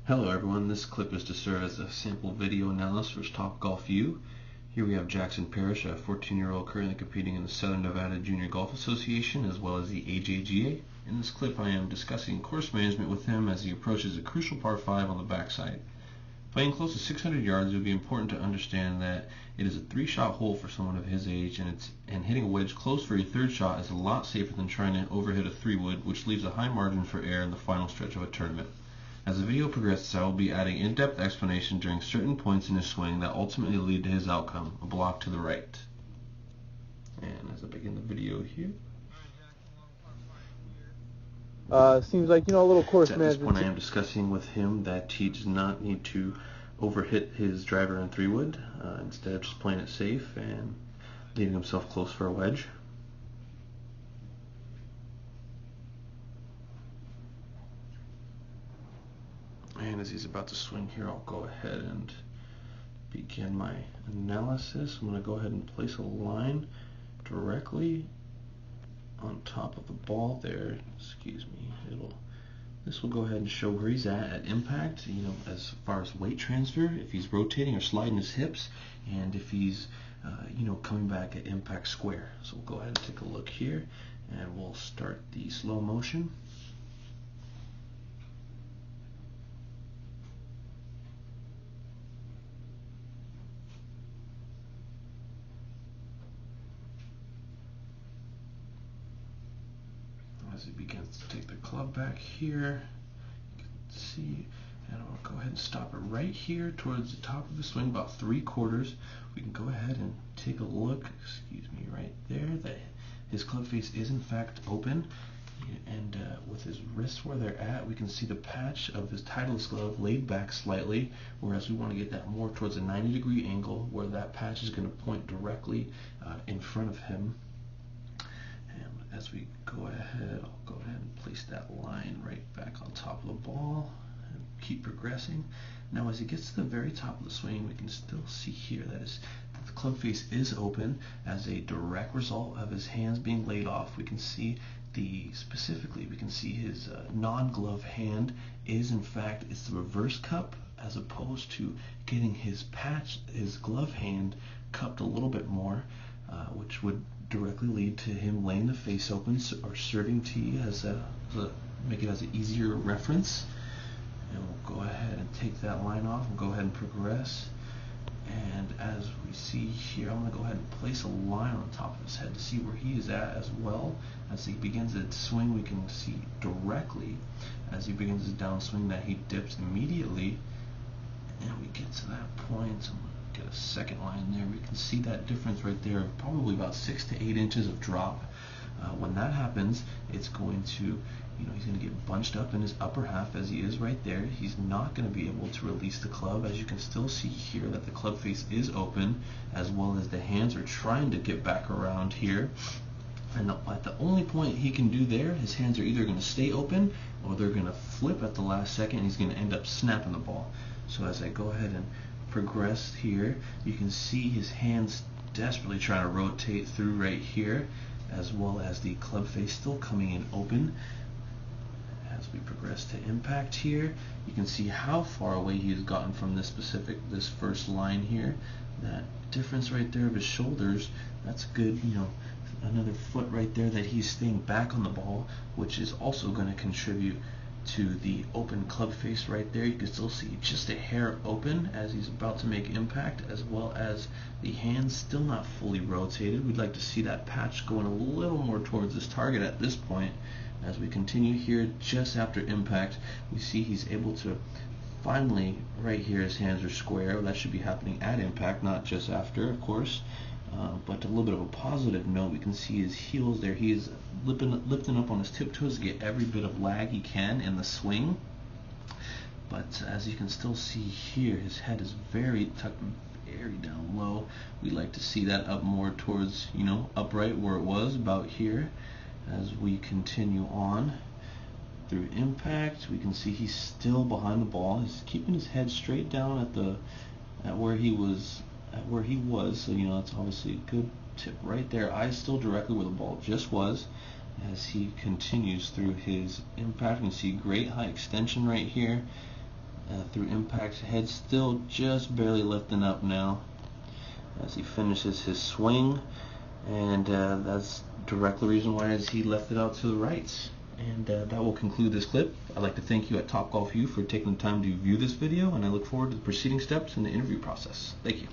Hello everyone, this clip is to serve as a sample video analysis for TopgolfU. Here we have Jackson Parrish, a 14-year-old currently competing in the Southern Nevada Junior Golf Association as well as the AJGA. In this clip I am discussing course management with him as he approaches a crucial par 5 on the backside. Playing close to 600 yards, it would be important to understand that it is a 3-shot hole for someone of his age, and hitting a wedge close for a 3rd shot is a lot safer than trying to overhit a 3-wood, which leaves a high margin for error in the final stretch of a tournament. As the video progresses, I will be adding in-depth explanation during certain points in his swing that ultimately lead to his outcome, a block to the right. And as I begin the video here. Seems like, a little course management. At this point I am discussing with him that he does not need to overhit his driver and 3-wood, instead of just playing it safe and leaving himself close for a wedge. And as he's about to swing here, I'll go ahead and begin my analysis. I'm going to go ahead and place a line directly on top of the ball there. Excuse me. This will go ahead and show where he's at impact, as far as weight transfer, if he's rotating or sliding his hips, and if he's coming back at impact square. So we'll go ahead and take a look here, and we'll start the slow motion. As he begins to take the club back here, you can see, and I'll go ahead and stop it right here towards the top of the swing, about 3/4. We can go ahead and take a look, right there, that his club face is in fact open, and with his wrists where they're at, we can see the patch of his Titleist glove laid back slightly, whereas we want to get that more towards a 90-degree angle where that patch is going to point directly in front of him. As we go ahead, I'll go ahead and place that line right back on top of the ball and keep progressing. Now as he gets to the very top of the swing, we can still see here that the club face is open as a direct result of his hands being laid off. We can see specifically his non-glove hand is in fact, it's the reverse cup, as opposed to getting his glove hand cupped a little bit more, which would directly lead to him laying the face open or serving tee make it as an easier reference. And we'll go ahead and take that line off and go ahead and progress. And as we see here, I'm going to go ahead and place a line on top of his head to see where he is at as well. As he begins to swing, we can see directly as he begins his downswing that he dips immediately, and we get to that point. Get a second line there. We can see that difference right there of probably about 6 to 8 inches of drop. When that happens, it's going to, he's going to get bunched up in his upper half as he is right there. He's not going to be able to release the club. As you can still see here that the club face is open, as well as the hands are trying to get back around here. And at the only point he can do there, his hands are either going to stay open or they're going to flip at the last second, and he's going to end up snapping the ball. So as I go ahead and progress here, you can see his hands desperately trying to rotate through right here, as well as the club face still coming in open. As we progress to impact here, you can see how far away he has gotten from this first line here. That difference right there of his shoulders, that's good, another foot right there that he's staying back on the ball, which is also going to contribute to the open club face right there. You can still see just a hair open as he's about to make impact, as well as the hands still not fully rotated. We'd like to see that patch going a little more towards his target at this point. As we continue here, just after impact, we see he's able to finally, right here, his hands are square. That should be happening at impact, not just after, of course. But a little bit of a positive note, we can see his heels there. He is lifting up on his tiptoes to get every bit of lag he can in the swing. But as you can still see here, his head is very tucked very down low. We like to see that up more towards, upright where it was, about here. As we continue on through impact, we can see he's still behind the ball. He's keeping his head straight down at where he was. So that's obviously a good tip right there. Eyes still directly where the ball just was. as he continues through his impact. You can see great high extension right here, through impact. Head still just barely lifting up now as he finishes his swing, and that's directly the reason why as he left it out to the right. And that will conclude this clip. I'd like to thank you at TopgolfU for taking the time to view this video, and I look forward to the proceeding steps in the interview process. Thank you.